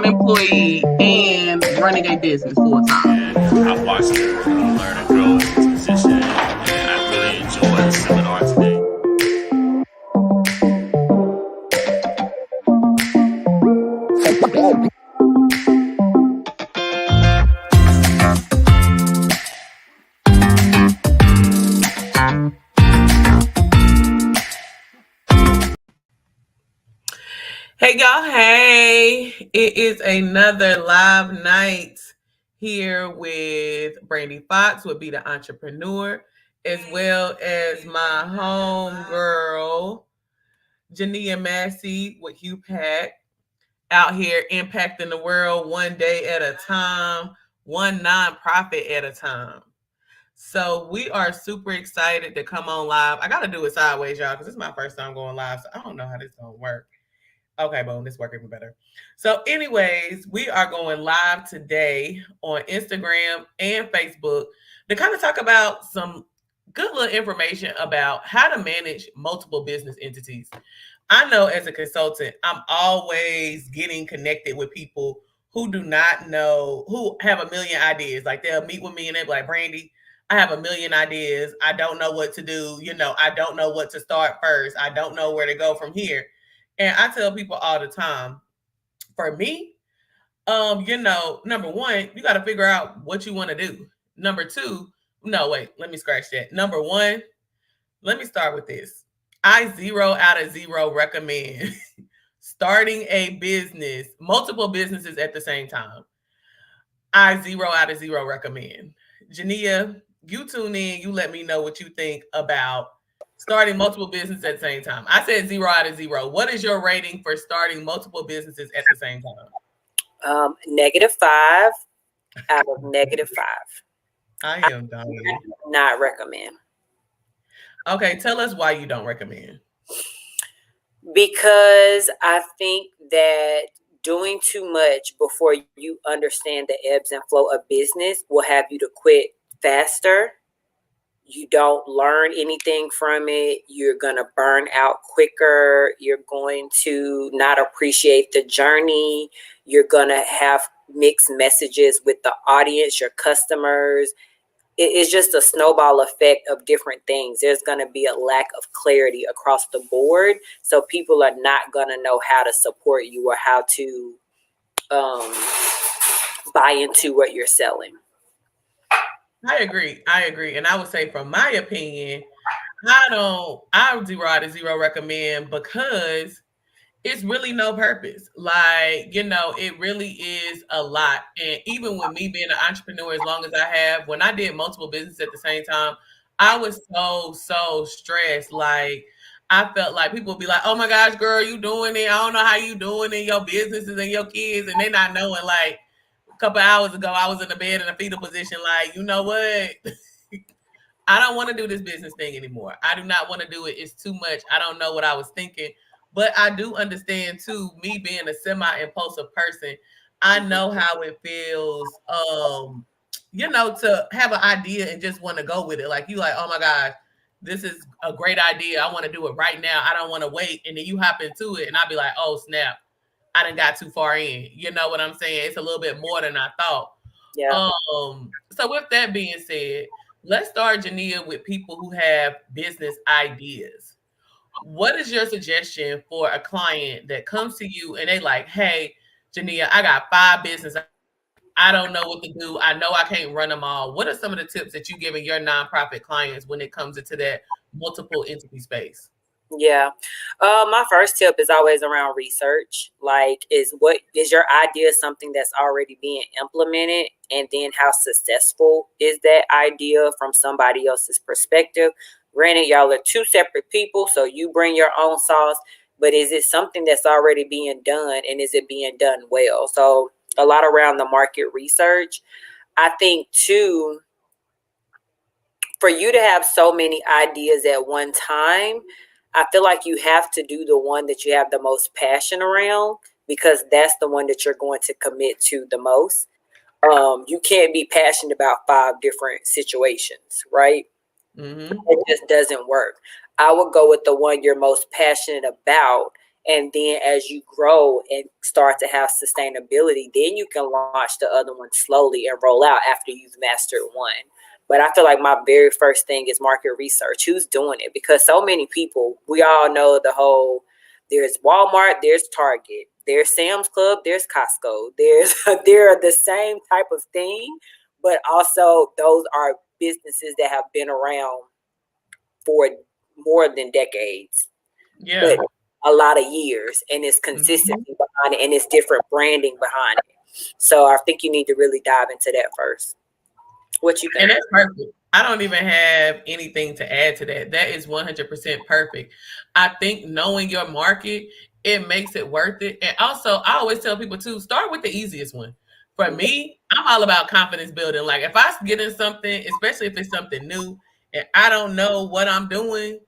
full-time employee and running a business full-time. And I've watched her learn and grow in this position, and I really enjoyed the seminar today. Hey y'all, hey, it is another live night here with Brandy Fox, would be the entrepreneur, as well as my home girl, Jania Massey with Hugh Pack, out here impacting the world one day at a time, one nonprofit at a time. So we are super excited to come on live. I got to do it sideways, y'all, because this is my first time going live, so I don't know how this is going to work. Okay, boom, this worked even better. So anyways, we are going live today on Instagram and Facebook to kind of talk about some good little information about how to manage multiple business entities. I know as a consultant, I'm always getting connected with people who do not know, who have a million ideas. Like they'll meet with me and they'll be like, Brandy, I have a million ideas. I don't know what to do. I don't know what to start first. I don't know where to go from here. And I tell people all the time, for me, number one, you got to figure out what you want to do. Number two, no, wait, let me scratch that. Number one, let me start with this. I 0 out of 0 recommend starting a business, multiple businesses at the same time. I 0 out of 0 recommend. Jania, you tune in, you let me know what you think about starting multiple businesses at the same time. I said 0 out of 0. What is your rating for starting multiple businesses at the same time? -5 out of -5. I am dying. Not recommend. Okay, tell us why you don't recommend. Because I think that doing too much before you understand the ebbs and flow of business will have you to quit faster. You don't learn anything from it. You're going to burn out quicker. You're going to not appreciate the journey. You're going to have mixed messages with the audience, your customers. It's just a snowball effect of different things. There's going to be a lack of clarity across the board. So people are not going to know how to support you or how to buy into what you're selling. I agree. And I would say from my opinion, I 0 out of 0 recommend because it's really no purpose. Like, it really is a lot. And even with me being an entrepreneur, as long as I have, when I did multiple businesses at the same time, I was so stressed. Like, I felt like people would be like, oh my gosh, girl, you doing it. I don't know how you doing it, your businesses and your kids. And they not knowing, like, couple hours ago, I was in the bed in a fetal position, like, you know what? I don't want to do this business thing anymore. I do not want to do it. It's too much. I don't know what I was thinking. But I do understand, too, me being a semi-impulsive person, I know how it feels, to have an idea and just want to go with it. Like, you like, oh, my gosh, this is a great idea. I want to do it right now. I don't want to wait. And then you hop into it, and I'll be like, oh, snap. I done got too far in. You know what I'm saying? It's a little bit more than I thought. Yeah. So with that being said, let's start, Jania, with people who have business ideas. What is your suggestion for a client that comes to you and they like, hey, Jania, I got 5 businesses. I don't know what to do. I know I can't run them all. What are some of the tips that you giving your nonprofit clients when it comes into that multiple entity space? Yeah. My first tip is always around research. Like, is your idea something that's already being implemented? And then how successful is that idea from somebody else's perspective? Granted, y'all are 2 separate people, so you bring your own sauce, but is it something that's already being done, and is it being done well? So a lot around the market research. I think too, for you to have so many ideas at one time, I feel like you have to do the one that you have the most passion around, because that's the one that you're going to commit to the most. You can't be passionate about 5 different situations, right? Mm-hmm. It just doesn't work. I would go with the one you're most passionate about And then as you grow and start to have sustainability, then you can launch the other one slowly and roll out after you've mastered one. But I feel like my very first thing is market research. Who's doing it? Because so many people, we all know the whole, there's Walmart, there's Target, there's Sam's Club, there's Costco. They're the same type of thing, but also those are businesses that have been around for more than decades. Yeah. But a lot of years, and it's consistency behind it, and it's different branding behind it. So I think you need to really dive into that first. What you think? And that's perfect. I don't even have anything to add to that. That is 100% perfect. I think knowing your market, it makes it worth it. And also, I always tell people to start with the easiest one. For me, I'm all about confidence building. Like if I get in something, especially if it's something new and I don't know what I'm doing,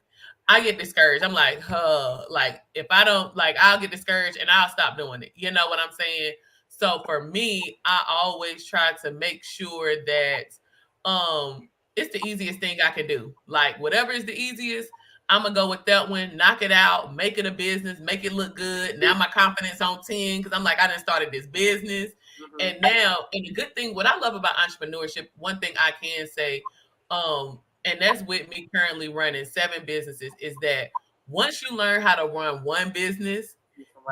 I get discouraged. I'm like, like if I don't, like I'll get discouraged and I'll stop doing it. You know what I'm saying? So for me, I always try to make sure that it's the easiest thing I can do. Like whatever is the easiest, I'm gonna go with that one, knock it out, make it a business, make it look good. Now my confidence on 10 because I'm like, I done started this business. And now, and the good thing, what I love about entrepreneurship, one thing I can say, and that's with me currently running 7 businesses, is that once you learn how to run one business,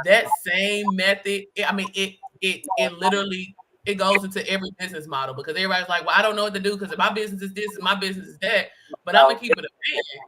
that same method, it literally, it goes into every business model because everybody's like, well, I don't know what to do because my business is this and my business is that, but I'm gonna keep it a fan.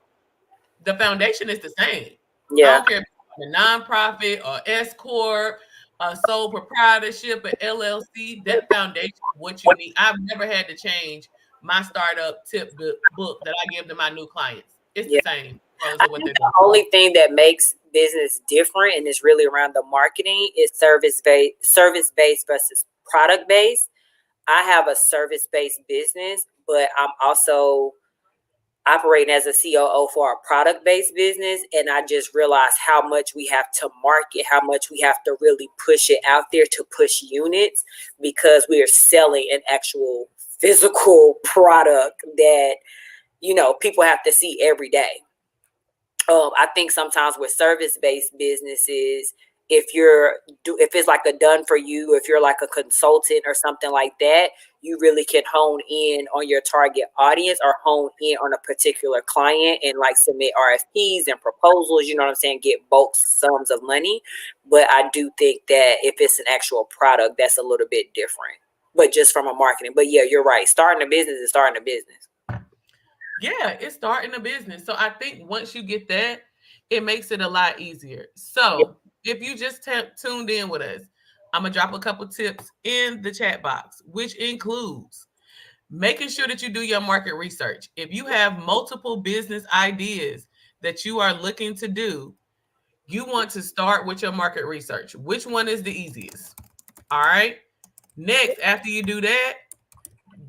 The foundation is the same. Yeah. I don't care if it's a nonprofit or S Corp, a sole proprietorship, an LLC, that foundation, what you need. I've never had to change my startup tip book that I give to my new clients. It's the same. I think the only thing that makes business different and is really around the marketing is service-based versus product-based. I have a service-based business, but I'm also operating as a COO for a product-based business. And I just realized how much we have to market, how much we have to really push it out there to push units because we are selling an actual physical product that, you know, people have to see every day. I think sometimes with service-based businesses, if it's like a done for you, if you're like a consultant or something like that, you really can hone in on your target audience or hone in on a particular client and like submit RFPs and proposals, you know what I'm saying, get bulk sums of money. But I do think that if it's an actual product, that's a little bit different, but just from a marketing. But yeah, you're right. Starting a business is starting a business. Yeah, it's starting a business. So I think once you get that, it makes it a lot easier. So if you just tuned in with us, I'm going to drop a couple tips in the chat box, which includes making sure that you do your market research. If you have multiple business ideas that you are looking to do, you want to start with your market research. Which one is the easiest? All right. Next, after you do that,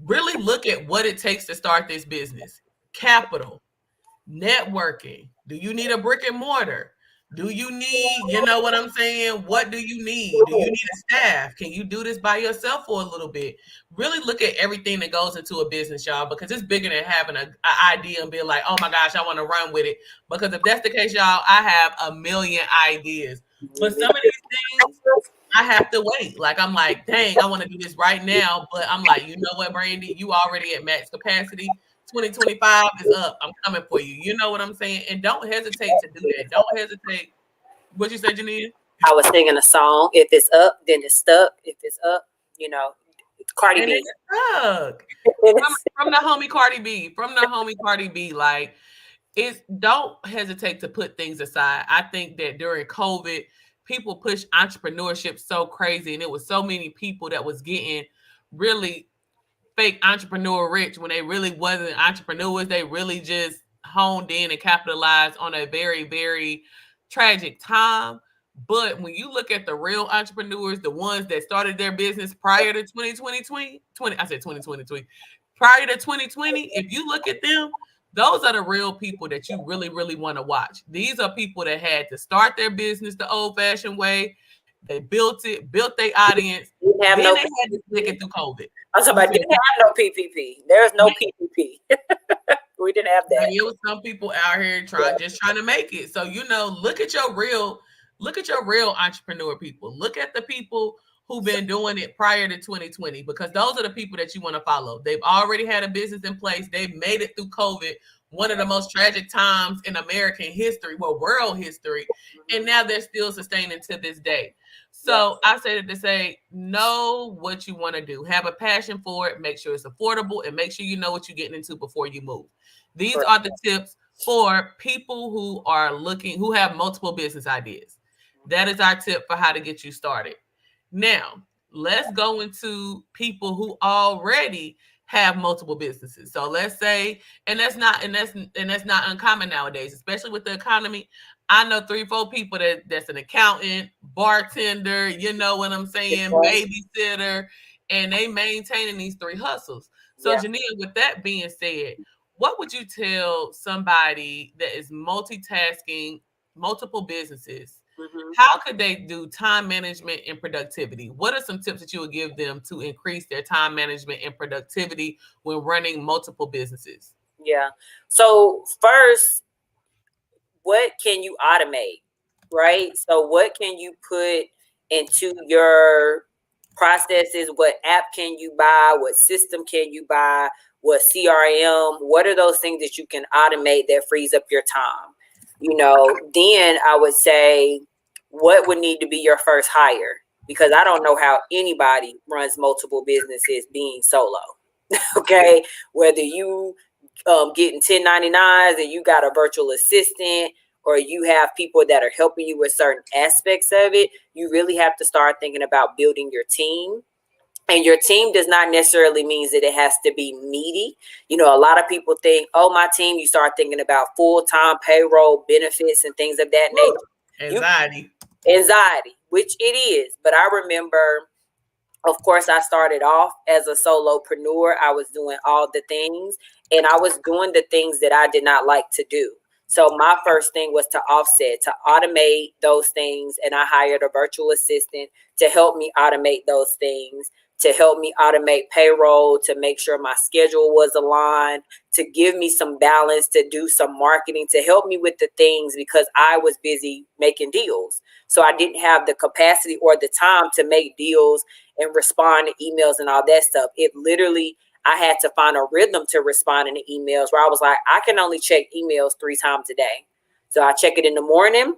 really look at what it takes to start this business. Capital, networking. Do you need a brick and mortar? Do you need, you know what I'm saying? What do you need? Do you need a staff? Can you do this by yourself for a little bit? Really look at everything that goes into a business, y'all, because it's bigger than having an idea and being like, oh my gosh, I want to run with it. Because if that's the case, y'all, I have a million ideas. But some of these things, I have to wait. Like, I'm like, dang, I want to do this right now. But I'm like, you know what, Brandy? You already at max capacity. 2025 is up. I'm coming for you. You know what I'm saying? And don't hesitate to do that. Don't hesitate. What you said, Janine? I was singing a song. If it's up, then it's stuck. If it's up, you know, Cardi B. From the homie Cardi B. From the homie Cardi B. Like, don't hesitate to put things aside. I think that during COVID, people pushed entrepreneurship so crazy, and it was so many people that was getting really fake entrepreneur rich when they really wasn't entrepreneurs. They really just honed in and capitalized on a very, very tragic time. But when you look at the real entrepreneurs, the ones that started their business prior to 2020, prior to 2020, if you look at them, those are the real people that you really, really want to watch. These are people that had to start their business the old-fashioned way. They built their audience. They had to stick it through COVID. I was talking about didn't have no PPP. There's no PPP. We didn't have that. And it was some people out here trying to make it. So, you know, look at your real Look at your real entrepreneur people. Look at the people who've been doing it prior to 2020, because those are the people that you want to follow. They've already had a business in place. They've made it through COVID, one of the most tragic times in American history, well, world history, and now they're still sustaining to this day. So I say that to say, know what you want to do. Have a passion for it. Make sure it's affordable, and make sure you know what you're getting into before you move. These are the tips for people who are looking, who have multiple business ideas. That is our tip for how to get you started. Now, let's go into people who already have multiple businesses. So let's say, and that's not uncommon nowadays, especially with the economy. I know 3-4 people that's an accountant, bartender, you know what I'm saying, babysitter, and they maintaining these 3 hustles. So Jania, with that being said, what would you tell somebody that is multitasking multiple businesses? How could they do time management and productivity? What are some tips that you would give them to increase their time management and productivity when running multiple businesses? Yeah. So first, what can you automate, right? So what can you put into your processes? What app can you buy? What system can you buy? What CRM? What are those things that you can automate that frees up your time? You know, then I would say, what would need to be your first hire? Because I don't know how anybody runs multiple businesses being solo. Okay, whether you getting 1099s and you got a virtual assistant, or you have people that are helping you with certain aspects of it, you really have to start thinking about building your team. And your team does not necessarily mean that it has to be meaty. You know, a lot of people think, oh, my team, you start thinking about full-time payroll, benefits, and things of that nature. Anxiety, which it is. But I remember, of course, I started off as a solopreneur. I was doing all the things, and I was doing the things that I did not like to do. So my first thing was to offset, to automate those things. And I hired a virtual assistant to help me automate those things, to help me automate payroll, to make sure my schedule was aligned, to give me some balance, to do some marketing, to help me with the things, because I was busy making deals. So I didn't have the capacity or the time to make deals and respond to emails and all that stuff. It literally, I had to find a rhythm to respond in the emails where I was like, I can only check emails 3 times a day. So I check it in the morning,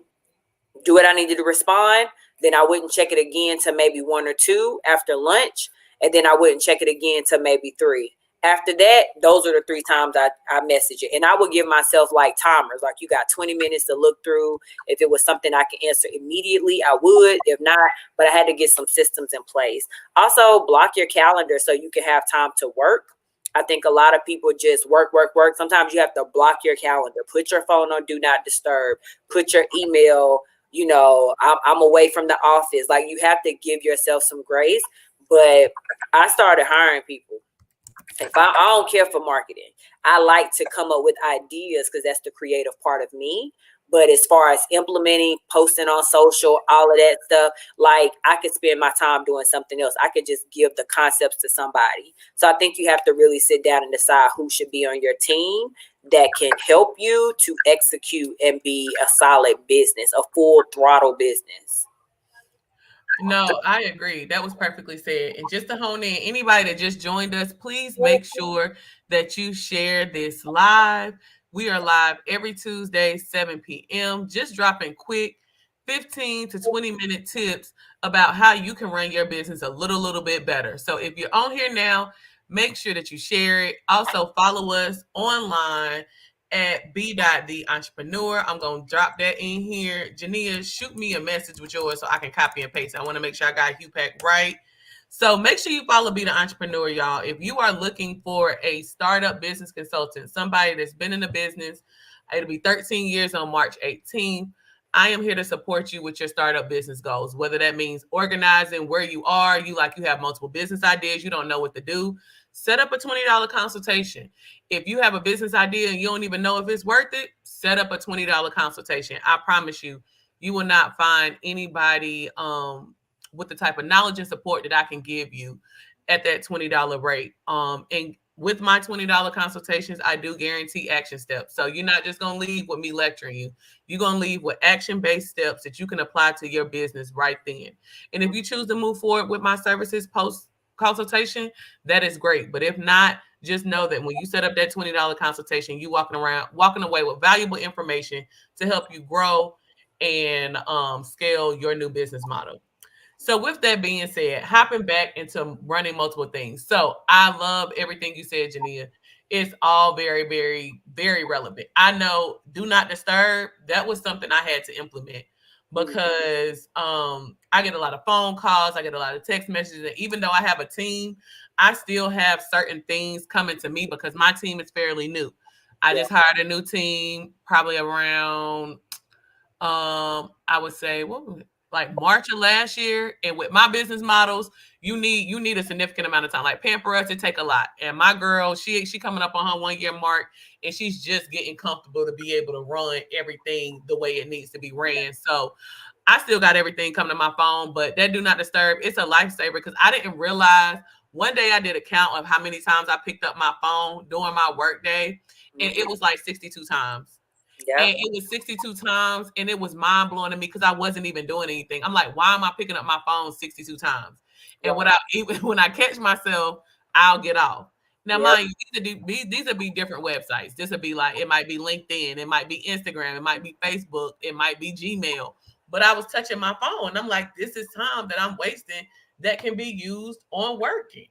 do what I needed to respond. Then I wouldn't check it again to maybe 1 or 2 after lunch. And then I wouldn't check it again to maybe 3. After that, those are the 3 times I message it. And I would give myself like timers, like you got 20 minutes to look through. If it was something I could answer immediately, I would. If not, but I had to get some systems in place. Also, block your calendar so you can have time to work. I think a lot of people just work. Sometimes you have to block your calendar. Put your phone on do not disturb. Put your email, you know, I'm away from the office. Like, you have to give yourself some grace. But I started hiring people. If I don't care for marketing. I like to come up with ideas because that's the creative part of me. But as far as implementing, posting on social, all of that stuff, like, I could spend my time doing something else. I could just give the concepts to somebody. So I think you have to really sit down and decide who should be on your team that can help you to execute and be a solid business, a full throttle business. No, I agree. That was perfectly said. And just to hone in, anybody that just joined us, please make sure that you share this live. We are live every Tuesday, 7 p.m., just dropping quick 15 to 20-minute tips about how you can run your business a little bit better. So if you're on here now, make sure that you share it. Also, follow us online at B.the Entrepreneur. I'm going to drop that in here. Jania, shoot me a message with yours so I can copy and paste. I want to make sure I got HUPAC right. So make sure you follow Be the Entrepreneur, y'all. If you are looking for a startup business consultant, somebody that's been in the business, it'll be 13 years on March 18th. I am here to support you with your startup business goals, whether that means organizing where you are, you have multiple business ideas, you don't know what to do. Set up a $20 consultation. If you have a business idea and you don't even know if it's worth it, set up a $20 consultation. I promise you, you will not find anybody with the type of knowledge and support that I can give you at that $20 rate. And with my $20 consultations, I do guarantee action steps. So you're not just going to leave with me lecturing you. You're going to leave with action-based steps that you can apply to your business right then. And if you choose to move forward with my services post consultation, that is great. But if not, just know that when you set up that $20 consultation, you walking away with valuable information to help you grow and scale your new business model. So with that being said, hopping back into running multiple things. So I love everything you said, Jania. It's all very, very, very relevant. I know do not disturb. That was something I had to implement because I get a lot of phone calls. I get a lot of text messages. And even though I have a team, I still have certain things coming to me because my team is fairly new. I just hired a new team probably around, I would say, like March of last year. And with my business models, you need a significant amount of time. Like Pamper Us, it take a lot. And my girl, she coming up on her 1 year mark, and she's just getting comfortable to be able to run everything the way it needs to be ran. So I still got everything coming to my phone, but that do not disturb. It's a lifesaver because I didn't realize. One day I did a count of how many times I picked up my phone during my work day, and it was like 62 times. Yeah. And it was 62 times, and it was mind blowing to me because I wasn't even doing anything. I'm like, why am I picking up my phone 62 times? And when I catch myself, I'll get off. Now, mind you, these would be different websites. This would be like, it might be LinkedIn, it might be Instagram, it might be Facebook, it might be Gmail. But I was touching my phone, and I'm like, this is time that I'm wasting that can be used on working.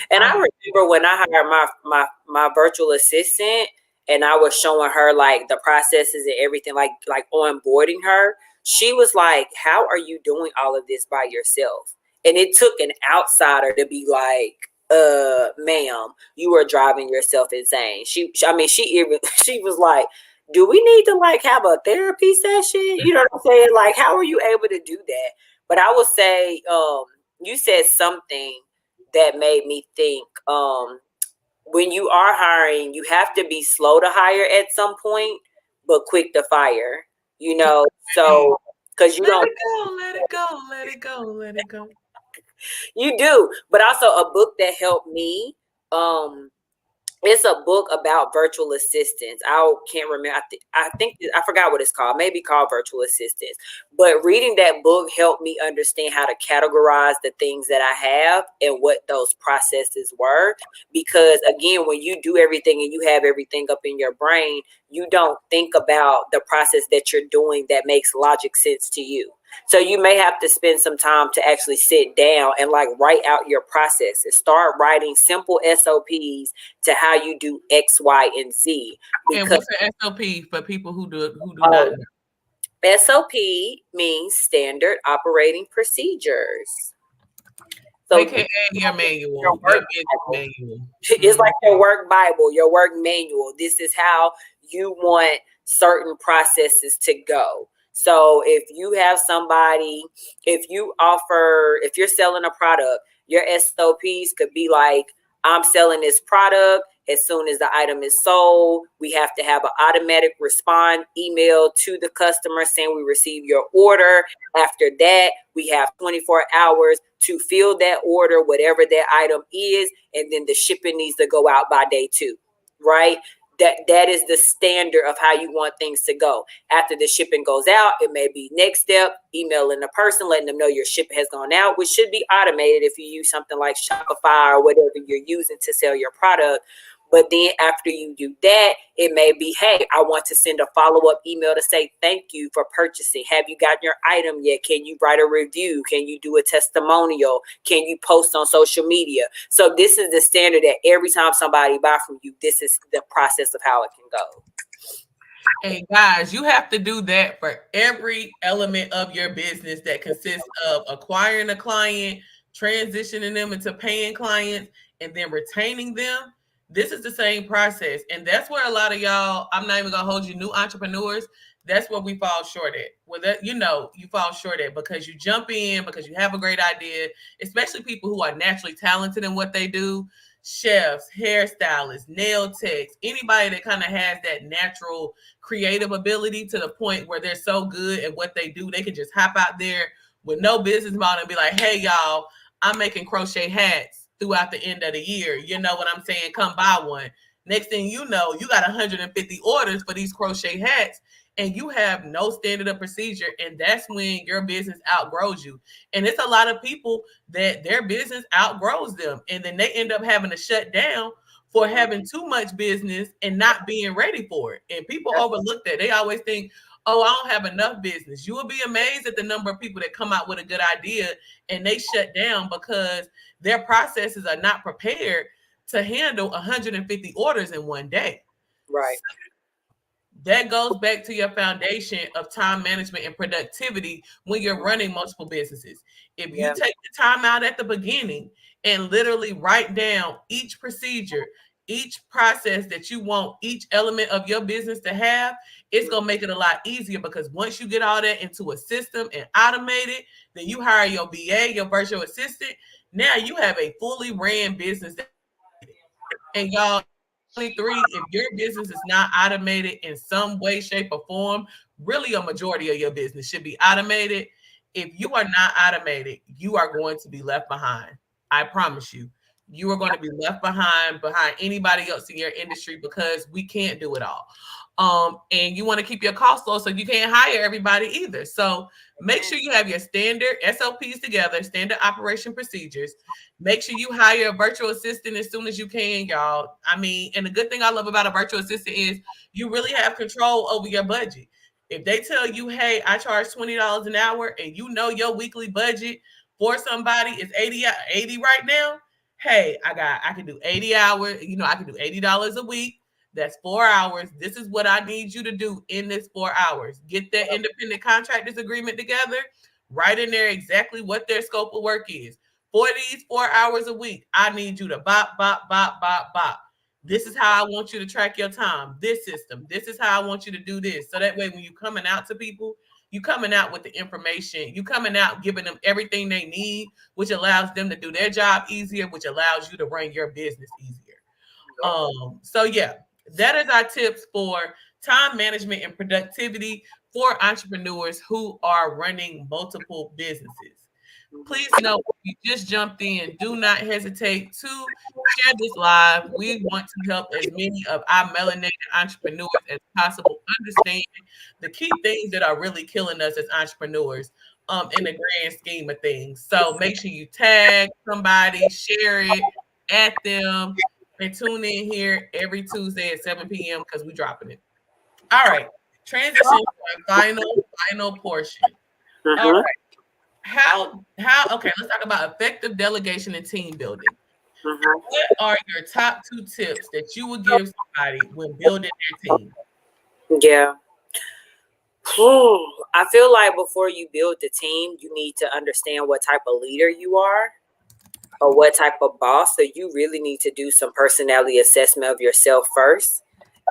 And I remember when I hired my virtual assistant, and I was showing her like the processes and everything, like onboarding her. She was like, "How are you doing all of this by yourself?" And it took an outsider to be like, "Ma'am, you are driving yourself insane." She was like, "Do we need to like have a therapy session?" You know what I'm saying? Like, how are you able to do that? But I would say, you said something that made me think, when you are hiring, you have to be slow to hire at some point, but quick to fire, you know? So, because you let it go. You do. But also a book that helped me, it's a book about virtual assistants. I can't remember. I think I forgot what it's called. Maybe called Virtual Assistants. But reading that book helped me understand how to categorize the things that I have and what those processes were. Because again, when you do everything and you have everything up in your brain, you don't think about the process that you're doing that makes logic sense to you. So you may have to spend some time to actually sit down and like write out your process and start writing simple SOPs to how you do X, Y, and Z. And what's an SOP for people who do not know? SOP means standard operating procedures. So AKA your manual. Your work manual. It's like your work Bible, your work manual. This is how you want certain processes to go. So if you have somebody, if you're selling a product, your SOPs could be like, I'm selling this product. As soon as the item is sold, we have to have an automatic response email to the customer saying we received your order. After that, we have 24 hours to fill that order, whatever that item is. And then the shipping needs to go out by day 2, right? That is the standard of how you want things to go. After the shipping goes out, it may be next step, emailing the person, letting them know your shipment has gone out, which should be automated if you use something like Shopify or whatever you're using to sell your product. But then after you do that, it may be, hey, I want to send a follow-up email to say thank you for purchasing. Have you gotten your item yet? Can you write a review? Can you do a testimonial? Can you post on social media? So this is the standard that every time somebody buys from you, this is the process of how it can go. Hey guys, you have to do that for every element of your business that consists of acquiring a client, transitioning them into paying clients, and then retaining them. This is the same process. And that's where a lot of y'all, I'm not even going to hold you, new entrepreneurs, that's where we fall short at. Well, that, you fall short at because you jump in, because you have a great idea, especially people who are naturally talented in what they do. Chefs, hairstylists, nail techs, anybody that kind of has that natural creative ability to the point where they're so good at what they do, they can just hop out there with no business model and be like, hey, y'all, I'm making crochet hats throughout the end of the year. You know what I'm saying? Come buy one. Next thing you know, you got 150 orders for these crochet hats, and you have no standard of procedure. And that's when your business outgrows you. And it's a lot of people that their business outgrows them. And then they end up having to shut down for having too much business and not being ready for it. And people overlook that. They always think, oh, I don't have enough business. You will be amazed at the number of people that come out with a good idea and they shut down because their processes are not prepared to handle 150 orders in one day. Right. So that goes back to your foundation of time management and productivity when you're running multiple businesses. If you take the time out at the beginning and literally write down each procedure, each process that you want each element of your business to have, it's going to make it a lot easier, because once you get all that into a system and automate it, then you hire your VA, your virtual assistant. Now you have a fully ran business. And y'all, 23, if your business is not automated in some way, shape, or form, really a majority of your business should be automated. If you are not automated, you are going to be left behind. I promise you. You are going to be left behind anybody else in your industry, because we can't do it all. And you want to keep your costs low, so you can't hire everybody either. So make sure you have your standard SOPs together, standard operation procedures. Make sure you hire a virtual assistant as soon as you can, y'all. I mean, and the good thing I love about a virtual assistant is you really have control over your budget. If they tell you, hey, I charge $20 an hour, and you know your weekly budget for somebody is 80 right now, hey, I can do 80 hours. You know, I can do $80 a week. That's 4 hours. This is what I need you to do in this 4 hours. Get that independent contractors agreement together. Write in there exactly what their scope of work is. For these 4 hours a week, I need you to bop, bop, bop, bop, bop. This is how I want you to track your time. This system. This is how I want you to do this. So that way, when you're coming out to people, you coming out with the information. You coming out giving them everything they need, which allows them to do their job easier, which allows you to run your business easier. So yeah, that is our tips for time management and productivity for entrepreneurs who are running multiple businesses. Please note, if you just jumped in, do not hesitate to share this live. We want to help as many of our melanated entrepreneurs as possible understand the key things that are really killing us as entrepreneurs in the grand scheme of things. So make sure you tag somebody, share it, add them, and tune in here every Tuesday at 7 p.m. because we're dropping it. All right. Transition to our final portion. All right. Okay, let's talk about effective delegation and team building. What are your top 2 tips that you would give somebody when building their team? Yeah. I feel like before you build the team, you need to understand what type of leader you are or what type of boss. So you really need to do some personality assessment of yourself first.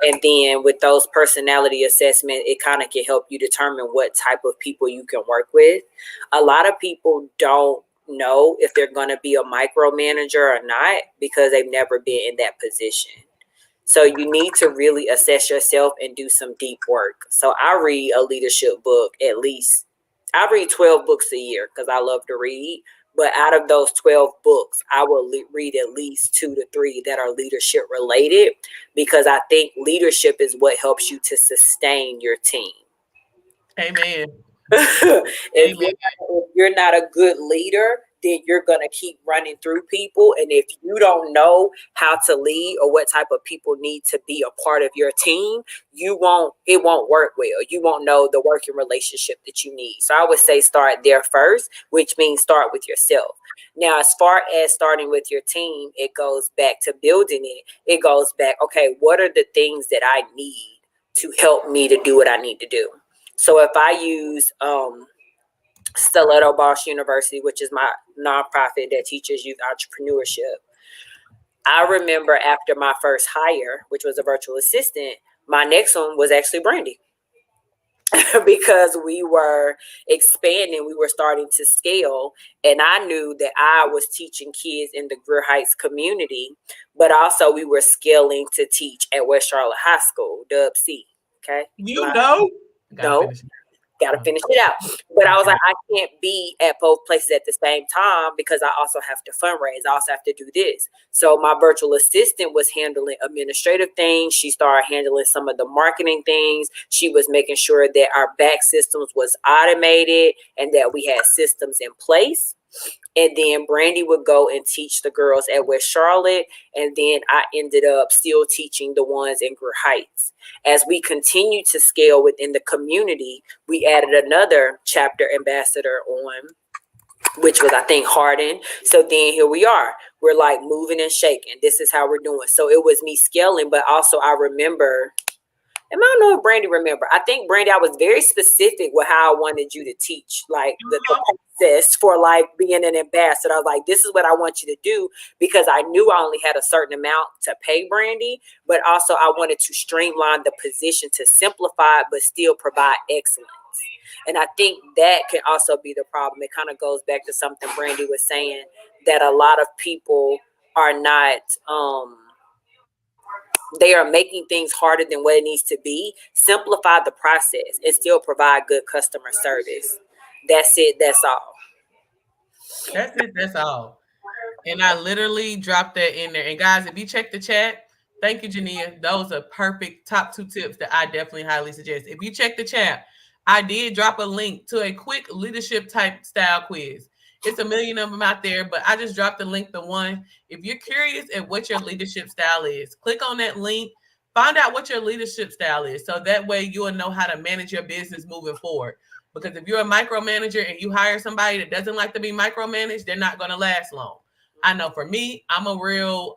And then with those personality assessment, it kind of can help you determine what type of people you can work with. A lot of people don't know if they're going to be a micromanager or not because they've never been in that position. So you need to really assess yourself and do some deep work. So I read a leadership book at least. I read 12 books a year because I love to read. But out of those 12 books, I will read at least 2 to 3 that are leadership related, because I think leadership is what helps you to sustain your team. Amen. If you're not a good leader, then you're going to keep running through people. And if you don't know how to lead or what type of people need to be a part of your team, it won't work well. You won't know the working relationship that you need. So I would say start there first, which means start with yourself. Now, as far as starting with your team, it goes back to building it. It goes back, okay, what are the things that I need to help me to do what I need to do? So if I use Stiletto Boss University, which is my nonprofit that teaches youth entrepreneurship, I remember after my first hire, which was a virtual assistant, my next one was actually Brandy. Because we were expanding, we were starting to scale, and I knew that I was teaching kids in the Greer Heights community, but also we were scaling to teach at West Charlotte High School, Dub C. Okay, you know. No. Got to finish it out. But I was like, I can't be at both places at the same time because I also have to fundraise. I also have to do this. So my virtual assistant was handling administrative things. She started handling some of the marketing things. She was making sure that our back systems was automated and that we had systems in place. And then Brandy would go and teach the girls at West Charlotte. And then I ended up still teaching the ones in Greer Heights. As we continued to scale within the community, we added another chapter ambassador on, which was, I think, Hardin. So then here we are. We're like moving and shaking. This is how we're doing. So it was me scaling, but also I remember, and I don't know if Brandy remember. I think, Brandy, I was very specific with how I wanted you to teach, like the process for like being an ambassador. I was like, this is what I want you to do, because I knew I only had a certain amount to pay Brandy, but also I wanted to streamline the position to simplify it, but still provide excellence. And I think that can also be the problem. It kind of goes back to something Brandy was saying, that a lot of people are not, they are making things harder than what it needs to be. Simplify the process and still provide good customer service. That's it. That's all. That's it. That's all. And I literally dropped that in there. And guys, if you check the chat, thank you, Jania. Those are perfect top 2 tips that I definitely highly suggest. If you check the chat, I did drop a link to a quick leadership type style quiz. It's a million of them out there, but I just dropped the link to one. If you're curious at what your leadership style is, click on that link, find out what your leadership style is. So that way you'll know how to manage your business moving forward. Because if you're a micromanager and you hire somebody that doesn't like to be micromanaged, they're not going to last long. I know for me, I'm not really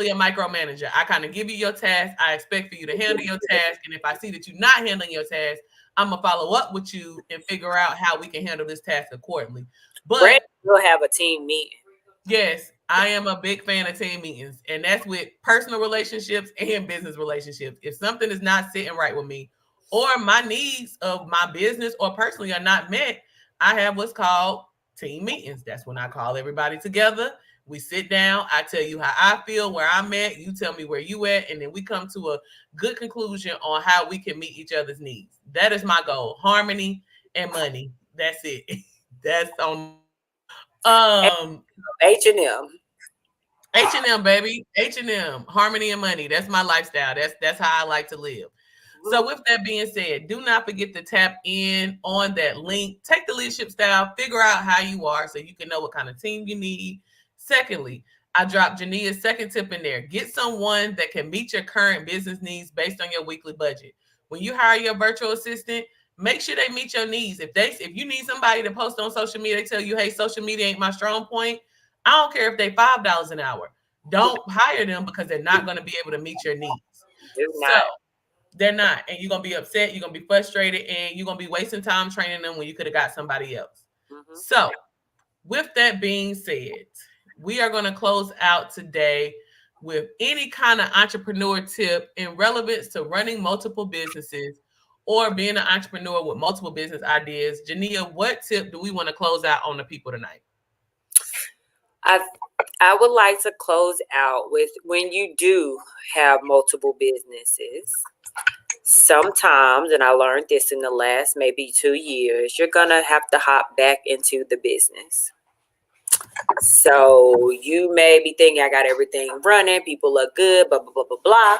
a micromanager. I kind of give you your task. I expect for you to handle your task. And if I see that you're not handling your task, I'm going to follow up with you and figure out how we can handle this task accordingly. But we'll have a team meeting. Yes, I am a big fan of team meetings. And that's with personal relationships and business relationships. If something is not sitting right with me, or my needs of my business or personally are not met, I have what's called team meetings. That's when I call everybody together. We sit down. I tell you how I feel, where I'm at. You tell me where you at. And then we come to a good conclusion on how we can meet each other's needs. That is my goal. Harmony and money. That's it. That's on H&M. H&M, baby. H&M. Harmony and money. That's my lifestyle. That's how I like to live. So with that being said, do not forget to tap in on that link. Take the leadership style, figure out how you are so you can know what kind of team you need. Secondly, I dropped Jania's second tip in there. Get someone that can meet your current business needs based on your weekly budget. When you hire your virtual assistant, make sure they meet your needs. If you need somebody to post on social media, they tell you, hey, social media ain't my strong point. I don't care if they $5 an hour. Don't hire them because they're not going to be able to meet your needs. They're not. And you're going to be upset. You're going to be frustrated. And you're going to be wasting time training them when you could have got somebody else. Mm-hmm. So with that being said, we are going to close out today with any kind of entrepreneur tip in relevance to running multiple businesses or being an entrepreneur with multiple business ideas. Jania, what tip do we want to close out on the people tonight? I would like to close out with, when you do have multiple businesses, sometimes, and I learned this in the last maybe 2 years, you're going to have to hop back into the business. So you may be thinking, I got everything running, people look good, blah, blah, blah, blah, blah.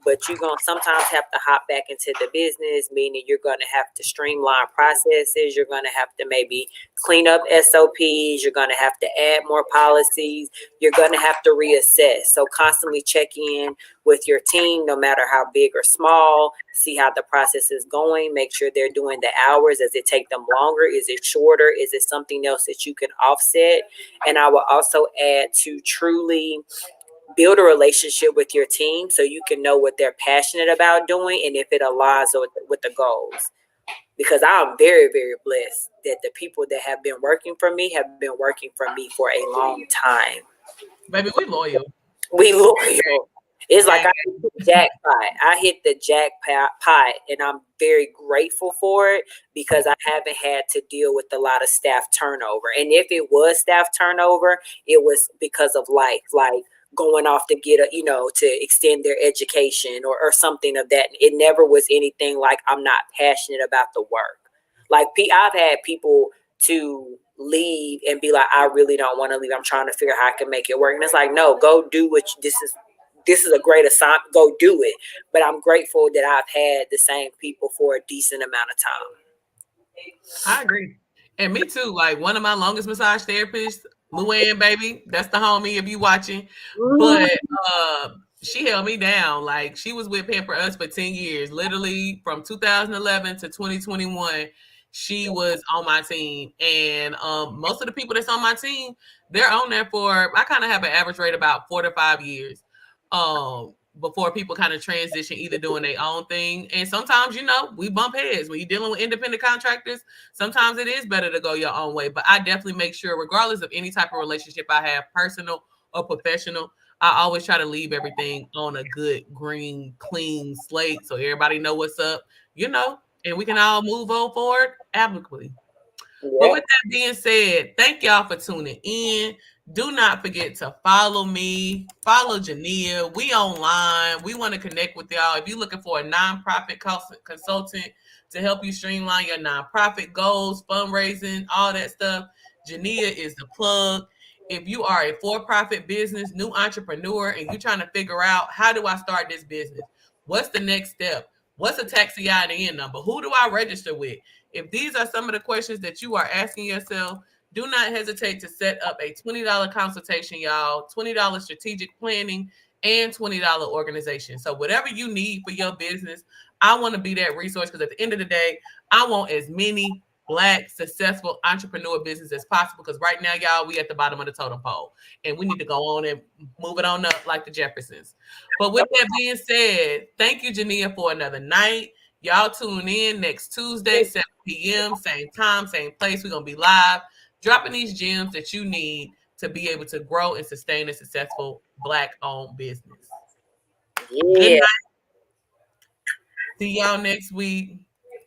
But you're going to sometimes have to hop back into the business, meaning you're going to have to streamline processes. You're going to have to maybe clean up SOPs. You're going to have to add more policies. You're going to have to reassess. So constantly check in with your team, no matter how big or small. See how the process is going. Make sure they're doing the hours. Does it take them longer? Is it shorter? Is it something else that you can offset? And I will also add to truly build a relationship with your team so you can know what they're passionate about doing and if it aligns with the goals. Because I'm very, very blessed that the people that have been working for me have been working for me for a long time. Baby, we loyal. We loyal. It's like I hit the jackpot. I hit the jackpot, and I'm very grateful for it because I haven't had to deal with a lot of staff turnover. And if it was staff turnover, it was because of life. Like, going off to get to extend their education or something of that. It never was anything like I'm not passionate about the work. Like I've had people to leave and be like, I really don't want to leave. I'm trying to figure out how I can make it work. And it's like, no, go do what this is a great assignment. Go do it. But I'm grateful that I've had the same people for a decent amount of time. I agree. And me too. Like one of my longest massage therapists, Luann, baby, that's the homie if you watching. But she held me down. Like she was with Pamper Us for 10 years. Literally from 2011 to 2021, she was on my team. And most of the people that's on my team, they're on there for, I kind of have an average rate about 4 to 5 years. Before people kind of transition, either doing their own thing. And sometimes, we bump heads. When you're dealing with independent contractors, sometimes it is better to go your own way. But I definitely make sure, regardless of any type of relationship I have, personal or professional, I always try to leave everything on a good, green, clean slate so everybody know what's up, and we can all move on forward amicably. Yeah. But with that being said, thank y'all for tuning in. Do not forget to follow me, follow Jania. We online. We want to connect with y'all. If you're looking for a nonprofit consultant to help you streamline your nonprofit goals, fundraising, all that stuff, Jania is the plug. If you are a for-profit business, new entrepreneur, and you're trying to figure out, how do I start this business? What's the next step? What's a tax EIN number? Who do I register with? If these are some of the questions that you are asking yourself, do not hesitate to set up a $20 consultation, y'all, $20 strategic planning, and $20 organization. So whatever you need for your business, I want to be that resource, because at the end of the day, I want as many Black successful entrepreneur business as possible, because right now, y'all, we at the bottom of the totem pole and we need to go on and move it on up like the Jeffersons. But with that being said, thank you, Jania, for another night. Y'all tune in next Tuesday, 7 p.m., same time, same place. We're going to be live, dropping these gems that you need to be able to grow and sustain a successful Black-owned business. Yeah. Good night. See y'all next week.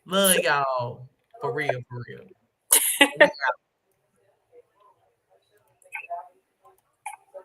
Love y'all. For real, for real.